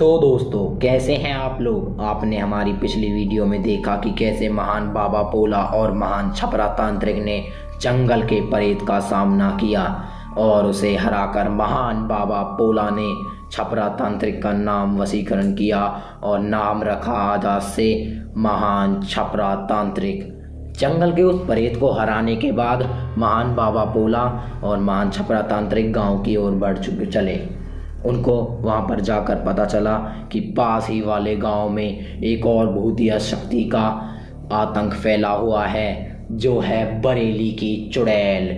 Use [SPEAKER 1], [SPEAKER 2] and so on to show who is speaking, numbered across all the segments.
[SPEAKER 1] तो दोस्तों, कैसे हैं आप लोग। आपने हमारी पिछली वीडियो में देखा कि कैसे महान बाबा पोला और महान छपरा तांत्रिक ने जंगल के प्रेत का सामना किया और उसे हराकर महान बाबा पोला ने छपरा तांत्रिक का नाम वशीकरण किया और नाम रखा आज से महान छपरा तांत्रिक। जंगल के उस प्रेत को हराने के बाद महान बाबा पोला और महान छपरा तांत्रिक गांव की ओर बढ़ चले। उनको वहां पर जाकर पता चला कि पास ही वाले गांव में एक और भूतिया शक्ति का आतंक फैला हुआ है, जो है बरेली की चुड़ैल।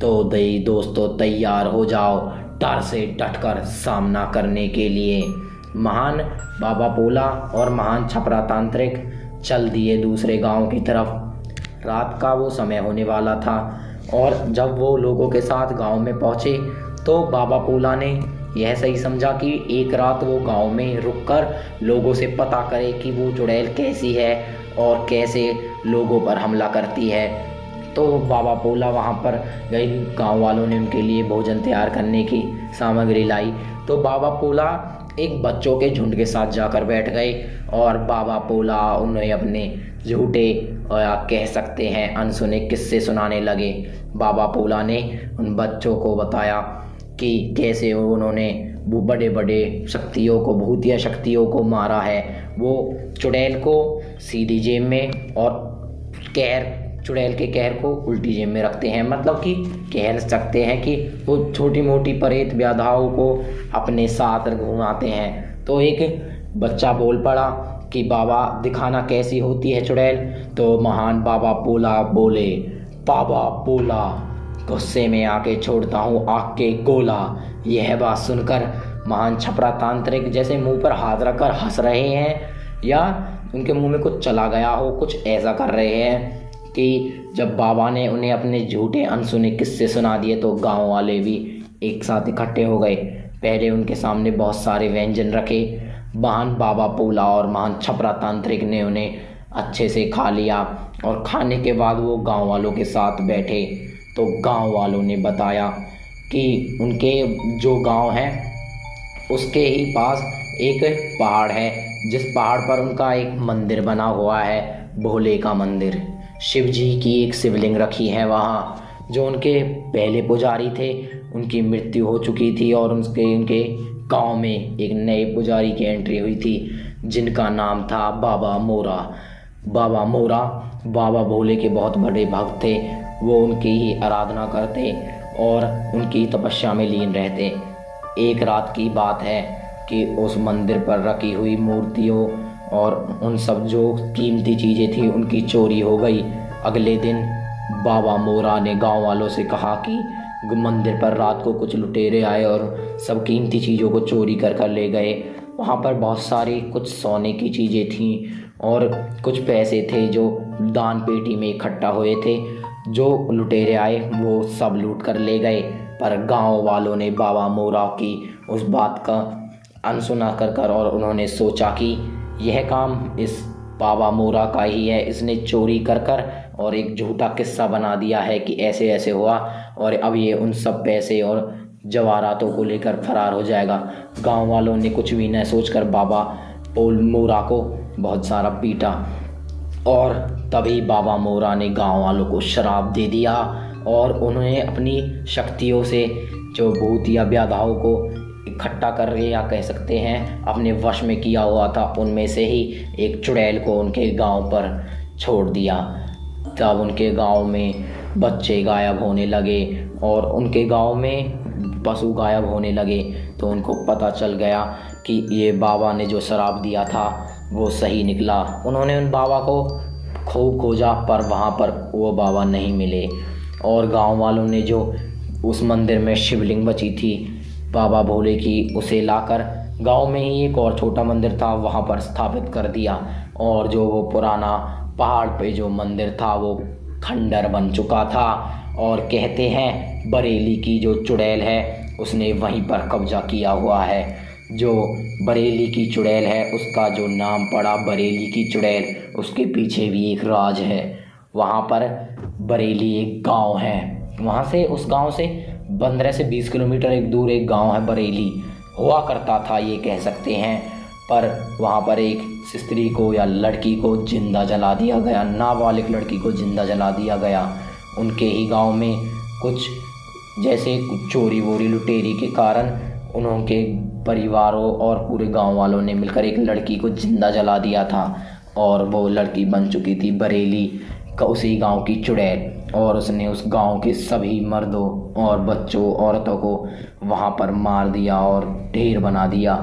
[SPEAKER 1] तो दोस्तों, तैयार हो जाओ डर से डटकर सामना करने के लिए। महान बाबा पोला और महान छपरा तांत्रिक चल दिए दूसरे गांव की तरफ। रात का वो समय होने वाला था और जब वो लोगों के साथ गांव में पहुंचे तो बाबा पोला ने यह सही समझा कि एक रात वो गांव में रुककर लोगों से पता करे कि वो चुड़ैल कैसी है और कैसे लोगों पर हमला करती है। तो बाबा पोला वहां पर गए। गांव वालों ने उनके लिए भोजन तैयार करने की सामग्री लाई। तो बाबा पोला एक बच्चों के झुंड के साथ जाकर बैठ गए और बाबा पोला उन्हें अपने झूठे या कह सकते हैं अनसुने किस्से सुनाने लगे। बाबा पोला ने उन बच्चों को बताया कि कैसे उन्होंने वो बड़े बड़े शक्तियों को, भूतिया शक्तियों को मारा है। वो चुड़ैल को सीधी जेब में और चुड़ैल के कहर को उल्टी जेब में रखते हैं। मतलब कि कह सकते हैं कि वो छोटी मोटी प्रेत व्याधाओं को अपने साथ घुमाते हैं। तो एक बच्चा बोल पड़ा कि बाबा दिखाना कैसी होती है चुड़ैल। तो महान बाबा पोला बोले, बाबा पोला गुस्से में आके छोड़ता हूँ आग के गोला। यह बात सुनकर महान छपरा तांत्रिक जैसे मुंह पर हाथ रखकर हंस रहे हैं या उनके मुंह में कुछ चला गया हो, कुछ ऐसा कर रहे हैं कि जब बाबा ने उन्हें अपने झूठे अनसुने किस्से सुना दिए तो गांव वाले भी एक साथ इकट्ठे हो गए। पहले उनके सामने बहुत सारे व्यंजन रखे। महान बाबा पोला और महान छपरा तांत्रिक ने उन्हें अच्छे से खा लिया और खाने के बाद वो गांव वालों के साथ बैठे। तो गांव वालों ने बताया कि उनके जो गांव है उसके ही पास एक पहाड़ है, जिस पहाड़ पर उनका एक मंदिर बना हुआ है, भोले का मंदिर। शिव जी की एक शिवलिंग रखी है वहाँ। जो उनके पहले पुजारी थे उनकी मृत्यु हो चुकी थी और उनके गांव में एक नए पुजारी की एंट्री हुई थी जिनका नाम था बाबा मोरा। बाबा मोरा बाबा भोले के बहुत बड़े भक्त थे। वो उनकी ही आराधना करते और उनकी तपस्या में लीन रहते। एक रात की बात है कि उस मंदिर पर रखी हुई मूर्तियों और उन सब जो कीमती चीज़ें थी उनकी चोरी हो गई। अगले दिन बाबा मोरा ने गांव वालों से कहा कि मंदिर पर रात को कुछ लुटेरे आए और सब कीमती चीज़ों को चोरी कर ले गए। वहाँ पर बहुत सारी कुछ सोने की चीज़ें थीं और कुछ पैसे थे जो दान पेटी में इकट्ठा हुए थे। जो लुटेरे आए वो सब लूट कर ले गए, पर गांव वालों ने बाबा मोरा की उस बात का अनसुना कर और उन्होंने सोचा कि यह काम इस बाबा मोरा का ही है। इसने चोरी कर और एक झूठा किस्सा बना दिया है कि ऐसे ऐसे हुआ और अब ये उन सब पैसे और जवाहरातों को लेकर फरार हो जाएगा। गांव वालों ने कुछ भी न सोचकर बाबा मोरा को बहुत सारा पीटा और तभी बाबा मोरा ने गांव वालों को श्राप दे दिया और उन्होंने अपनी शक्तियों से जो भूतिया व्याधाओं को इकट्ठा कर या कह सकते हैं अपने वश में किया हुआ था, उनमें से ही एक चुड़ैल को उनके गांव पर छोड़ दिया। तब उनके गांव में बच्चे गायब होने लगे और उनके गांव में पशु गायब होने लगे। तो उनको पता चल गया कि ये बाबा ने जो श्राप दिया था वो सही निकला। उन्होंने उन बाबा को खूब खोजा पर वहाँ पर वो बाबा नहीं मिले और गांव वालों ने जो उस मंदिर में शिवलिंग बची थी बाबा भोले की, उसे लाकर गांव में ही एक और छोटा मंदिर था वहाँ पर स्थापित कर दिया। और जो वो पुराना पहाड़ पे जो मंदिर था वो खंडर बन चुका था और कहते हैं बरेली की जो चुड़ैल है उसने वहीं पर कब्जा किया हुआ है। जो बरेली की चुड़ैल है उसका जो नाम पड़ा बरेली की चुड़ैल, उसके पीछे भी एक राज है। वहाँ पर बरेली एक गांव है, वहाँ से उस गांव से 15 से 20 किलोमीटर एक दूर एक गांव है बरेली। हुआ करता था, ये कह सकते हैं। पर वहाँ पर एक स्त्री को या लड़की को जिंदा जला दिया गया, नाबालिग लड़की को जिंदा जला दिया गया। उनके ही गांव में कुछ जैसे कुछ चोरी वोरी लुटेरी के कारण उनके परिवारों और पूरे गांव वालों ने मिलकर एक लड़की को जिंदा जला दिया था। और वो लड़की बन चुकी थी बरेली का उसी गांव की चुड़ैल, और उसने उस गांव के सभी मर्दों और बच्चों औरतों को वहां पर मार दिया और ढेर बना दिया।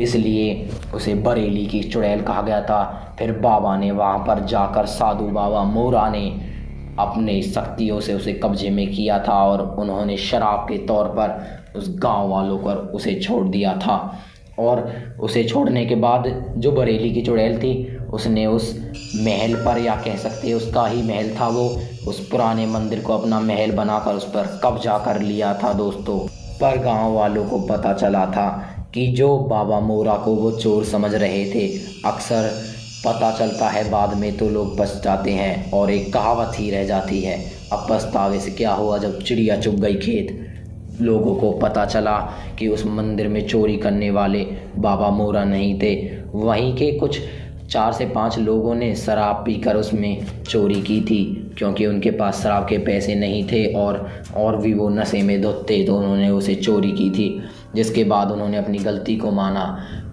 [SPEAKER 1] इसलिए उसे बरेली की चुड़ैल कहा गया था। फिर बाबा ने वहां पर जाकर, साधु बाबा मोरा ने अपने शक्तियों से उसे कब्जे में किया था और उन्होंने शराब के तौर पर उस गांव वालों पर उसे छोड़ दिया था। और उसे छोड़ने के बाद जो बरेली की चुड़ैल थी, उसने उस महल पर, या कह सकते हैं उसका ही महल था वो, उस पुराने मंदिर को अपना महल बनाकर उस पर कब्जा कर लिया था दोस्तों। पर गांव वालों को पता चला था कि जो बाबा मोरा को वो चोर समझ रहे थे, अक्सर पता चलता है बाद में तो लोग पछताते हैं, और एक कहावत ही रह जाती है, अब पछतावे से क्या हुआ जब चिड़िया चुग गई खेत। लोगों को पता चला कि उस मंदिर में चोरी करने वाले बाबा मोरा नहीं थे, वहीं के कुछ 4 से 5 लोगों ने शराब पीकर उसमें चोरी की थी, क्योंकि उनके पास शराब के पैसे नहीं थे और भी वो नशे में धुत थे, तो उन्होंने उसे चोरी की थी। जिसके बाद उन्होंने अपनी गलती को माना,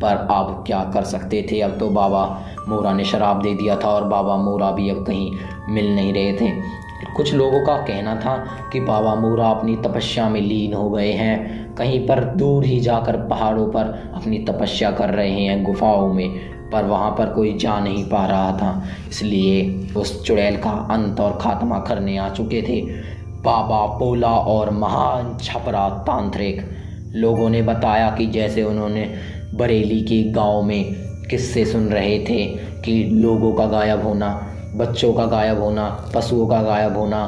[SPEAKER 1] पर अब क्या कर सकते थे, अब तो बाबा मोरा ने शराब दे दिया था और बाबा मोरा भी अब कहीं मिल नहीं रहे थे। कुछ लोगों का कहना था कि बाबा मोरा अपनी तपस्या में लीन हो गए हैं, कहीं पर दूर ही जाकर पहाड़ों पर अपनी तपस्या कर रहे हैं गुफाओं में, पर वहाँ पर कोई जा नहीं पा रहा था। इसलिए उस चुड़ैल का अंत और खात्मा करने आ चुके थे बाबा पोला और महान छपरा तांत्रिक। लोगों ने बताया कि जैसे उन्होंने बरेली के गांव में किस्से सुन रहे थे कि लोगों का गायब होना, बच्चों का गायब होना, पशुओं का गायब होना,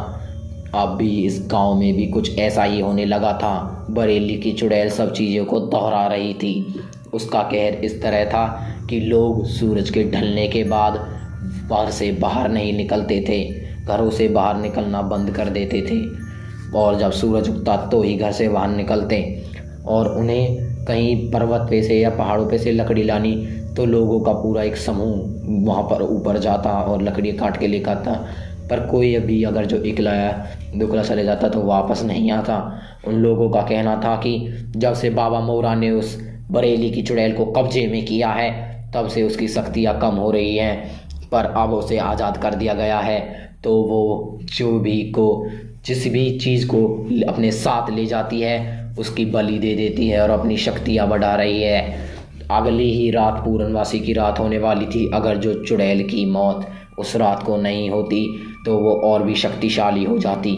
[SPEAKER 1] अब भी इस गांव में भी कुछ ऐसा ही होने लगा था। बरेली की चुड़ैल सब चीज़ों को दोहरा रही थी। उसका कहर इस तरह था कि लोग सूरज के ढलने के बाद घर से बाहर नहीं निकलते थे, घरों से बाहर निकलना बंद कर देते थे, और जब सूरज उगता तो ही घर से बाहर निकलते। और उन्हें कहीं पर्वत पे से या पहाड़ों पे से लकड़ी लानी, तो लोगों का पूरा एक समूह वहाँ पर ऊपर जाता और लकड़ी काट के लेकर आता, पर कोई अभी अगर जो इकला या दुकला चले जाता तो वापस नहीं आता। उन लोगों का कहना था कि जब से बाबा मोरा ने उस बरेली की चुड़ैल को कब्जे में किया है, तब से उसकी शक्तियाँ कम हो रही हैं, पर अब उसे आज़ाद कर दिया गया है, तो वो जो भी को जिस भी चीज़ को अपने साथ ले जाती है उसकी बलि दे देती है और अपनी शक्तियाँ बढ़ा रही है। अगली ही रात पूर्णवासी की रात होने वाली थी। अगर जो चुड़ैल की मौत उस रात को नहीं होती तो वो और भी शक्तिशाली हो जाती।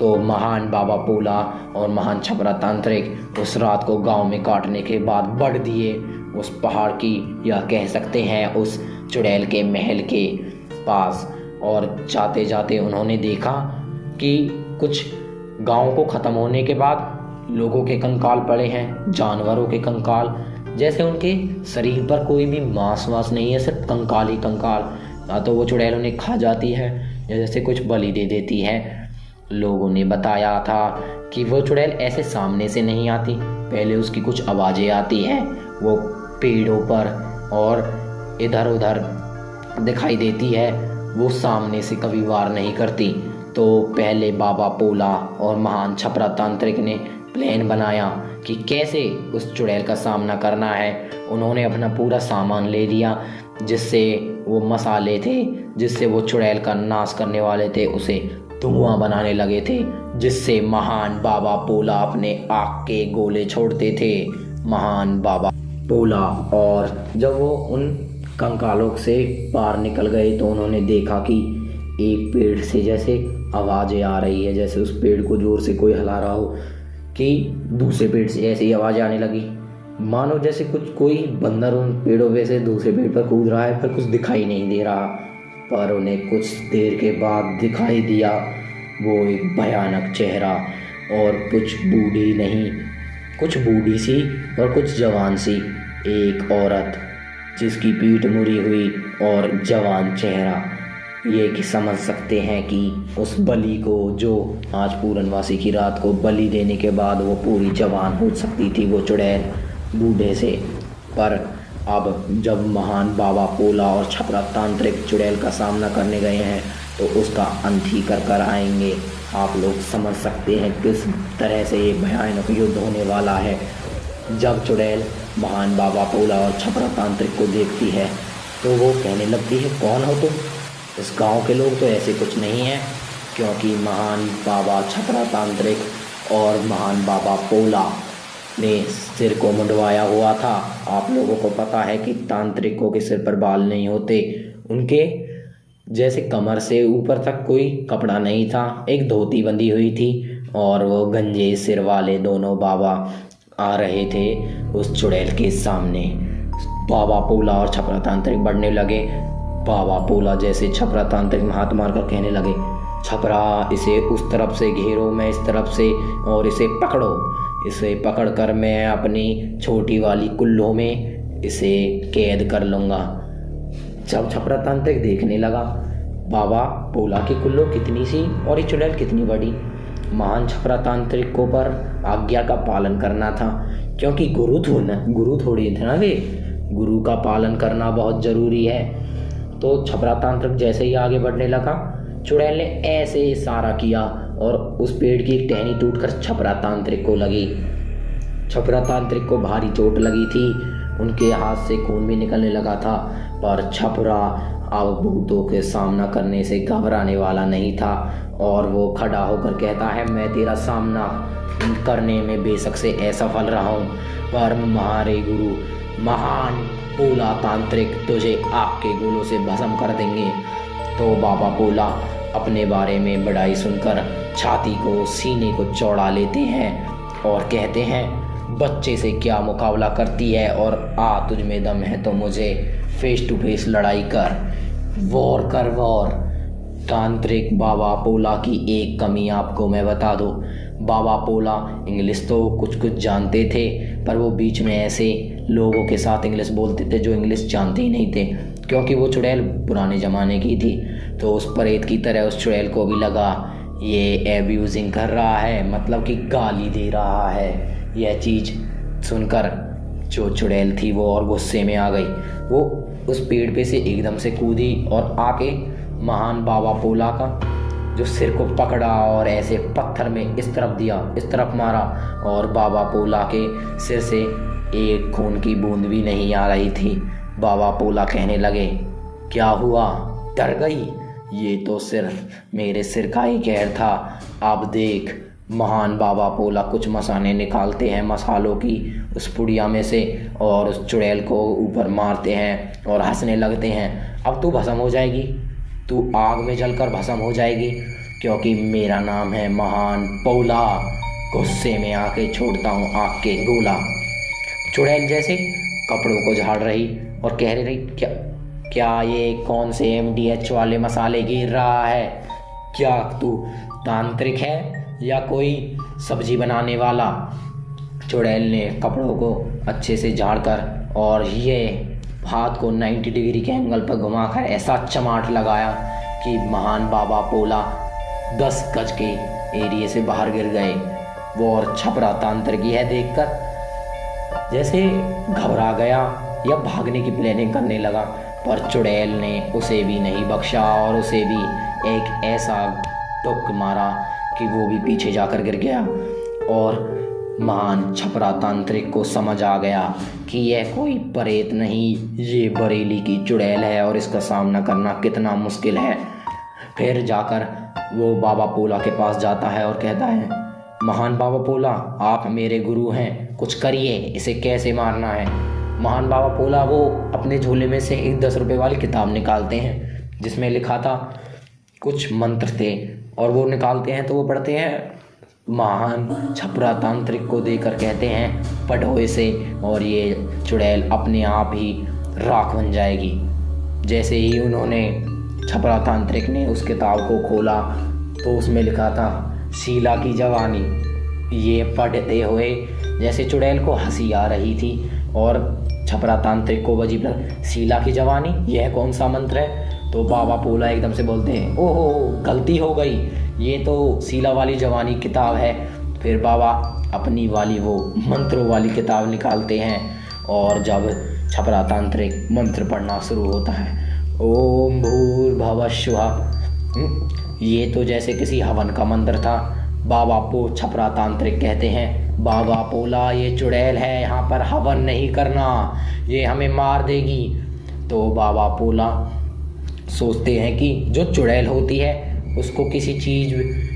[SPEAKER 1] तो महान बाबा पोला और महान छपरा तांत्रिक उस रात को गांव में काटने के बाद बढ़ दिए उस पहाड़ की, या कह सकते हैं उस चुड़ैल के महल के पास। और जाते जाते उन्होंने देखा कि कुछ गांव को ख़त्म होने के बाद लोगों के कंकाल पड़े हैं, जानवरों के कंकाल, जैसे उनके शरीर पर कोई भी मांस वास नहीं है, सिर्फ कंकाल ही कंकाल। या तो वो चुड़ैल उन्हें खा जाती है या जैसे कुछ बलि दे देती है। लोगों ने बताया था कि वो चुड़ैल ऐसे सामने से नहीं आती, पहले उसकी कुछ आवाज़ें आती हैं, वो पेड़ों पर और इधर उधर दिखाई देती है, वो सामने से कभी वार नहीं करती। तो पहले बाबा पोला और महान छपरा तांत्रिक ने प्लान बनाया कि कैसे उस चुड़ैल का सामना करना है। उन्होंने अपना पूरा सामान ले लिया, जिससे वो मसाले थे, जिससे वो चुड़ैल का नाश करने वाले थे, उसे धुआं बनाने लगे थे, जिससे महान बाबा पोला अपने आग के गोले छोड़ते थे। महान बाबा पोला, और जब वो उन कंकालों से पार निकल गए तो उन्होंने देखा कि एक पेड़ से जैसे आवाज़ें आ रही है, जैसे उस पेड़ को ज़ोर से कोई हिला रहा हो, कि दूसरे पेड़ से ऐसी आवाज़ आने लगी, मानो जैसे कोई बंदर उन पेड़ों पे से दूसरे पेड़ पर कूद रहा है, पर कुछ दिखाई नहीं दे रहा। पर उन्हें कुछ देर के बाद दिखाई दिया वो एक भयानक चेहरा, और कुछ बूढ़ी नहीं, कुछ बूढ़ी सी और कुछ जवान सी एक औरत, जिसकी पीठ मुड़ी हुई और जवान चेहरा। ये कि समझ सकते हैं कि उस बलि को, जो आज पूर्णवासी की रात को बलि देने के बाद वो पूरी जवान हो सकती थी वो चुड़ैल, बूढ़े से। पर अब जब महान बाबा पोला और छपरा तांत्रिक चुड़ैल का सामना करने गए हैं तो उसका अंत ही कर आएंगे। आप लोग समझ सकते हैं किस तरह से ये भयानक युद्ध होने वाला है। जब चुड़ैल महान बाबा पोला और छपरा तांत्रिक को देखती है तो वो कहने लगती है, कौन हो तुम? इस गांव के लोग तो ऐसे कुछ नहीं हैं, क्योंकि महान बाबा छपरा तांत्रिक और महान बाबा पोला ने सिर को मुंडवाया हुआ था। आप लोगों को पता है कि तांत्रिकों के सिर पर बाल नहीं होते, उनके जैसे कमर से ऊपर तक कोई कपड़ा नहीं था, एक धोती बंधी हुई थी और वो गंजे सिर वाले दोनों बाबा आ रहे थे उस चुड़ैल के सामने। बाबा पोला और छपरा तांत्रिक बढ़ने लगे। बाबा पोला जैसे छपरा तांत्रिक में हाथ मारकर कहने लगे, छपरा इसे उस तरफ से घेरो, मैं इस तरफ से, और इसे पकड़ो। इसे पकड़कर मैं अपनी छोटी वाली कुल्लों में इसे कैद कर लूँगा। जब छपरा तांत्रिक देखने लगा बाबा पोला की कुल्लो कितनी सी और ये चुड़ैल कितनी बड़ी, महान छपरा तांत्रिक को पर आज्ञा का पालन करना था, क्योंकि गुरु थोड़ी थे ना वे, गुरु का पालन करना बहुत ज़रूरी है। तो छपरा तांत्रिक जैसे ही आगे बढ़ने लगा, चुड़ैल ने ऐसे इशारा किया और उस पेड़ की एक टहनी टूटकर छपरा तांत्रिक को लगी। छपरा तांत्रिक को भारी चोट लगी थी, उनके हाथ से खून भी निकलने लगा था, पर छपरा अब भूतों के सामना करने से घबराने वाला नहीं था और वो खड़ा होकर कहता है, मैं तेरा सामना करने में बेशक से असफल रहा हूँ, पर हमारे गुरु महान पोला तांत्रिक तुझे आग के गोलों से भस्म कर देंगे। तो बाबा पोला अपने बारे में बड़ाई सुनकर छाती को, सीने को चौड़ा लेते हैं और कहते हैं, बच्चे से क्या मुकाबला करती है, और तुझ में दम है तो मुझे फेस टू फेस लड़ाई कर, वॉर कर वॉर। तांत्रिक बाबा पोला की एक कमी आपको मैं बता दूं, बाबा पोला इंग्लिश तो कुछ कुछ जानते थे, पर वो बीच में ऐसे लोगों के साथ इंग्लिश बोलते थे जो इंग्लिश जानते ही नहीं थे, क्योंकि वो चुड़ैल पुराने ज़माने की थी। तो उस प्रेत की तरह उस चुड़ैल को भी लगा ये एब्यूजिंग कर रहा है, मतलब कि गाली दे रहा है। यह चीज़ सुनकर जो चुड़ैल थी वो और गुस्से में आ गई। वो उस पेड़ पे से एकदम से कूदी और आके महान बाबा पोला का जो सिर को पकड़ा और ऐसे पत्थर में इस तरफ दिया, इस तरफ मारा, और बाबा पोला के सिर से एक खून की बूंद भी नहीं आ रही थी। बाबा पोला कहने लगे, क्या हुआ, डर गई? ये तो सिर्फ मेरे सिर का ही कहर था, अब देख। महान बाबा पोला कुछ मसाले निकालते हैं मसालों की उस पुड़िया में से और उस चुड़ैल को ऊपर मारते हैं और हंसने लगते हैं, अब तू भस्म हो जाएगी, तू आग में जलकर भस्म हो जाएगी, क्योंकि मेरा नाम है महान पोला, गुस्से में आके छोड़ता हूँ आग के गोला। चुड़ैल जैसे कपड़ों को झाड़ रही और कह रही, क्या ये कौन से MDH वाले मसाले गिर रहा है? क्या तू तांत्रिक है या कोई सब्जी बनाने वाला? चुड़ैल ने कपड़ों को अच्छे से झाड़कर और ये हाथ को 90 डिग्री के एंगल पर घुमाकर ऐसा चमाट लगाया कि महान बाबा पोला 10 गज के एरिए से बाहर गिर गए। वो और छपरा तांत्रिक यह देखकर जैसे घबरा गया या भागने की प्लानिंग करने लगा, पर चुड़ैल ने उसे भी नहीं बख्शा और उसे भी एक ऐसा टुक मारा कि वो भी पीछे जाकर गिर गया। और महान छपरा तांत्रिक को समझ आ गया कि यह कोई प्रेत नहीं, ये बरेली की चुड़ैल है और इसका सामना करना कितना मुश्किल है। फिर जाकर वो बाबा पोला के पास जाता है और कहता है, महान बाबा पोला, आप मेरे गुरु हैं, कुछ करिए, इसे कैसे मारना है। महान बाबा पोला वो अपने झोले में से एक 10 रुपये वाली किताब निकालते हैं जिसमें लिखा था कुछ मंत्र थे, और वो निकालते हैं तो वो पढ़ते हैं। महान छपरा तांत्रिक को देकर कहते हैं, पढ़ो इसे और ये चुड़ैल अपने आप ही राख बन जाएगी। जैसे ही उन्होंने छपरा तांत्रिक ने उस किताब को खोला तो उसमें लिखा था शीला की जवानी। ये पढ़ते हुए जैसे चुड़ैल को हंसी आ रही थी और छपरा तांत्रिक को अजीब लगा, शीला की जवानी, यह कौन सा मंत्र है? तो बाबा पोला एकदम से बोलते हैं, ओहो गलती हो गई, ये तो शीला वाली जवानी किताब है। फिर बाबा अपनी वाली वो मंत्रों वाली किताब निकालते हैं और जब छपरा तांत्रिक मंत्र पढ़ना शुरू होता है, ओम भूर्भुवः स्वः। ये तो जैसे किसी हवन का मंत्र था। बाबा को छपरा तांत्रिक कहते हैं, बाबा पोला ये चुड़ैल है, यहाँ पर हवन नहीं करना, ये हमें मार देगी। तो बाबा पोला सोचते हैं कि जो चुड़ैल होती है उसको किसी चीज़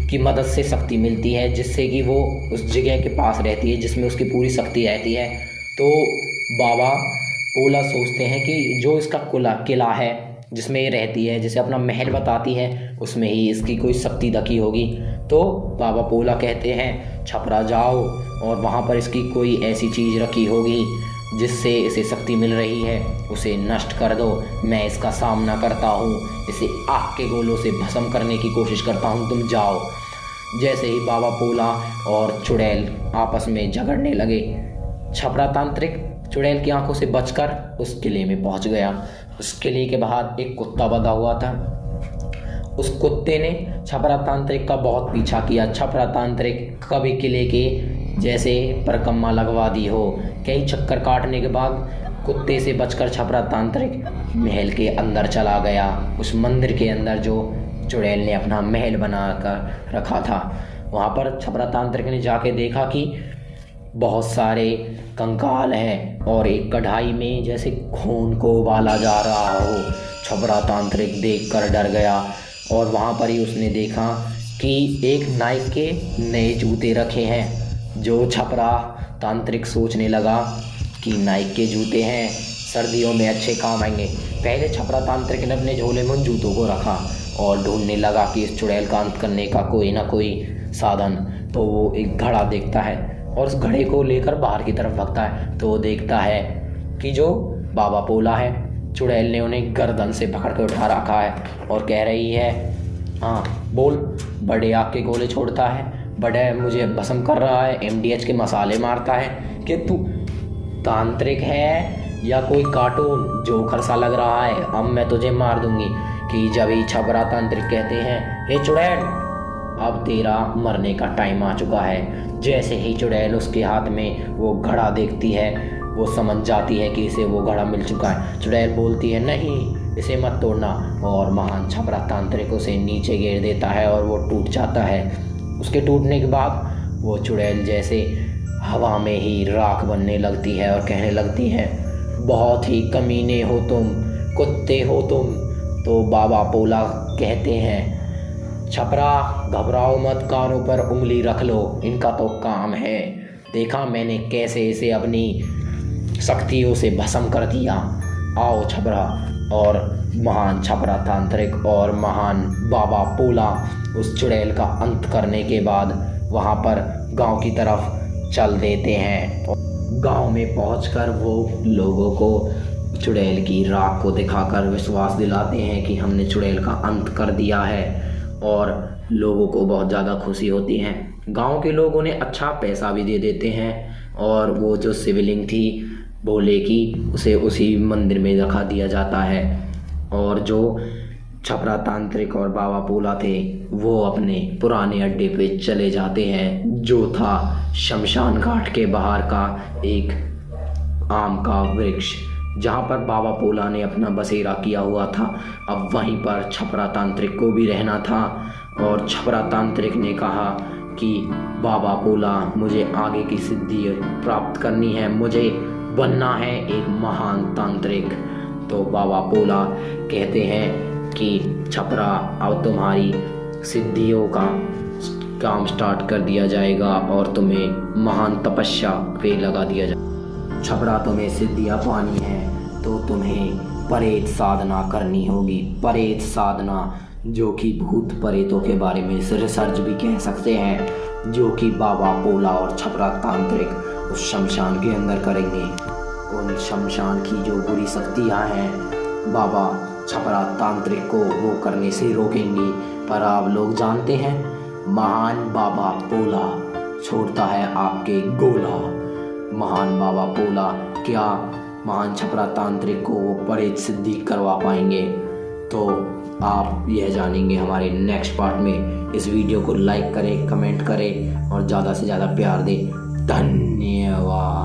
[SPEAKER 1] की मदद से शक्ति मिलती है, जिससे कि वो उस जगह के पास रहती है जिसमें उसकी पूरी शक्ति रहती है। तो बाबा पोला सोचते हैं कि जो इसका किला है जिसमें ये रहती है, जिसे अपना महल बताती है, उसमें ही इसकी कोई शक्ति दखी होगी। तो बाबा पोला कहते हैं छपरा जाओ और वहाँ पर इसकी कोई ऐसी चीज़ रखी होगी जिससे इसे शक्ति मिल रही है, उसे नष्ट कर दो। मैं इसका सामना करता हूँ, इसे आग के गोलों से भस्म करने की कोशिश करता हूँ, तुम जाओ। जैसे ही बाबा पोला और चुड़ैल आपस में झगड़ने लगे, छपरा तांत्रिक चुड़ैल की आंखों से बचकर उस किले में पहुंच गया। उस किले के बाहर एक कुत्ता बंधा हुआ था। उस कुत्ते ने छपरा तांत्रिक का बहुत पीछा किया। छपरा तांत्रिक कभी किले के जैसे परिक्रमा लगवा दी हो। कई चक्कर काटने के बाद कुत्ते से बचकर छपरा तांत्रिक महल के अंदर चला गया, उस मंदिर के अंदर जो चुड़ैल ने अपना महल बना कर रखा था। वहाँ पर छपरा तांत्रिक ने जाके देखा कि बहुत सारे कंकाल हैं और एक कढ़ाई में जैसे खून को उबाला जा रहा हो। छपरा तांत्रिक देखकर डर गया और वहाँ पर ही उसने देखा कि एक नाइक के नए जूते रखे हैं। जो छपरा तांत्रिक सोचने लगा कि नाइक के जूते हैं, सर्दियों में अच्छे काम आएंगे। पहले छपरा तांत्रिक ने अपने झोले में उन जूतों को रखा और ढूंढने लगा कि इस चुड़ैल का अंत करने का कोई ना कोई साधन। तो वो एक घड़ा देखता है और उस घड़े को लेकर बाहर की तरफ भागता है। तो वो देखता है कि जो बाबा पोला है, चुड़ैल ने उन्हें गर्दन से पकड़ कर उठा रखा है और कह रही है, हाँ बोल। बड़े आग के गोले छोड़ता है, बड़े मुझे भस्म कर रहा है, MDH के मसाले मारता है कि तू तांत्रिक है या कोई कार्टून, जोकर सा लग रहा है, अब मैं तुझे मार दूंगी। कि जब ही छपरा तांत्रिक कहते हैं, हे चुड़ैल अब तेरा मरने का टाइम आ चुका है। जैसे ही चुड़ैल उसके हाथ में वो घड़ा देखती है, वो समझ जाती है कि इसे वो घड़ा मिल चुका है। चुड़ैल बोलती है, नहीं इसे मत तोड़ना, और महान छपरा तांत्रिक उसे नीचे गिर देता है और वो टूट जाता है। उसके टूटने के बाद वो चुड़ैल जैसे हवा में ही राख बनने लगती है और कहने लगती है, बहुत ही कमीने हो तुम, कुत्ते हो तुम। तो बाबा पोला कहते हैं, छपरा घबराओ मत, कानों पर उंगली रख लो, इनका तो काम है। देखा मैंने कैसे इसे अपनी शक्तियों से भस्म कर दिया। आओ छपरा। और महान छपरा तांत्रिक और महान बाबा पोला उस चुड़ैल का अंत करने के बाद वहाँ पर गांव की तरफ चल देते हैं। गांव में पहुंचकर वो लोगों को चुड़ैल की राख को दिखाकर विश्वास दिलाते हैं कि हमने चुड़ैल का अंत कर दिया है, और लोगों को बहुत ज़्यादा खुशी होती है। गांव के लोग उन्हें अच्छा पैसा भी दे देते हैं और वो जो शिवलिंग थी भोले की, उसे उसी मंदिर में रखा दिया जाता है। और जो छपरा तांत्रिक और बाबा पोला थे वो अपने पुराने अड्डे पे चले जाते हैं, जो था शमशान घाट के बाहर का एक आम का वृक्ष, जहाँ पर बाबा पोला ने अपना बसेरा किया हुआ था। अब वहीं पर छपरा तांत्रिक को भी रहना था। और छपरा तांत्रिक ने कहा कि बाबा पोला, मुझे आगे की सिद्धि प्राप्त करनी है, मुझे बनना है एक महान तांत्रिक। तो बाबा पोला कहते हैं कि छपरा, अब तुम्हारी सिद्धियों का काम स्टार्ट कर दिया जाएगा और तुम्हें महान तपस्या पे लगा दिया जाएगा। छपरा, तुम्हें सिद्धियाँ पानी है तो तुम्हें परेत साधना करनी होगी। परेत साधना, जो कि भूत परेतों के बारे में रिसर्च भी कह सकते हैं, जो कि बाबा पोला और छपरा तांत्रिक उस शमशान के अंदर करेंगे। उन शमशान की जो बुरी शक्तियाँ हैं, बाबा छपरा तांत्रिक को वो करने से रोकेंगी। पर आप लोग जानते हैं, महान बाबा पोला छोड़ता है आपके गोला। महान बाबा पोला क्या महान छपरा तांत्रिक को वो परेत सिद्धि करवा पाएंगे? तो आप यह जानेंगे हमारे नेक्स्ट पार्ट में। इस वीडियो को लाइक करें, कमेंट करें और ज़्यादा से ज़्यादा प्यार दें। धन्यवाद।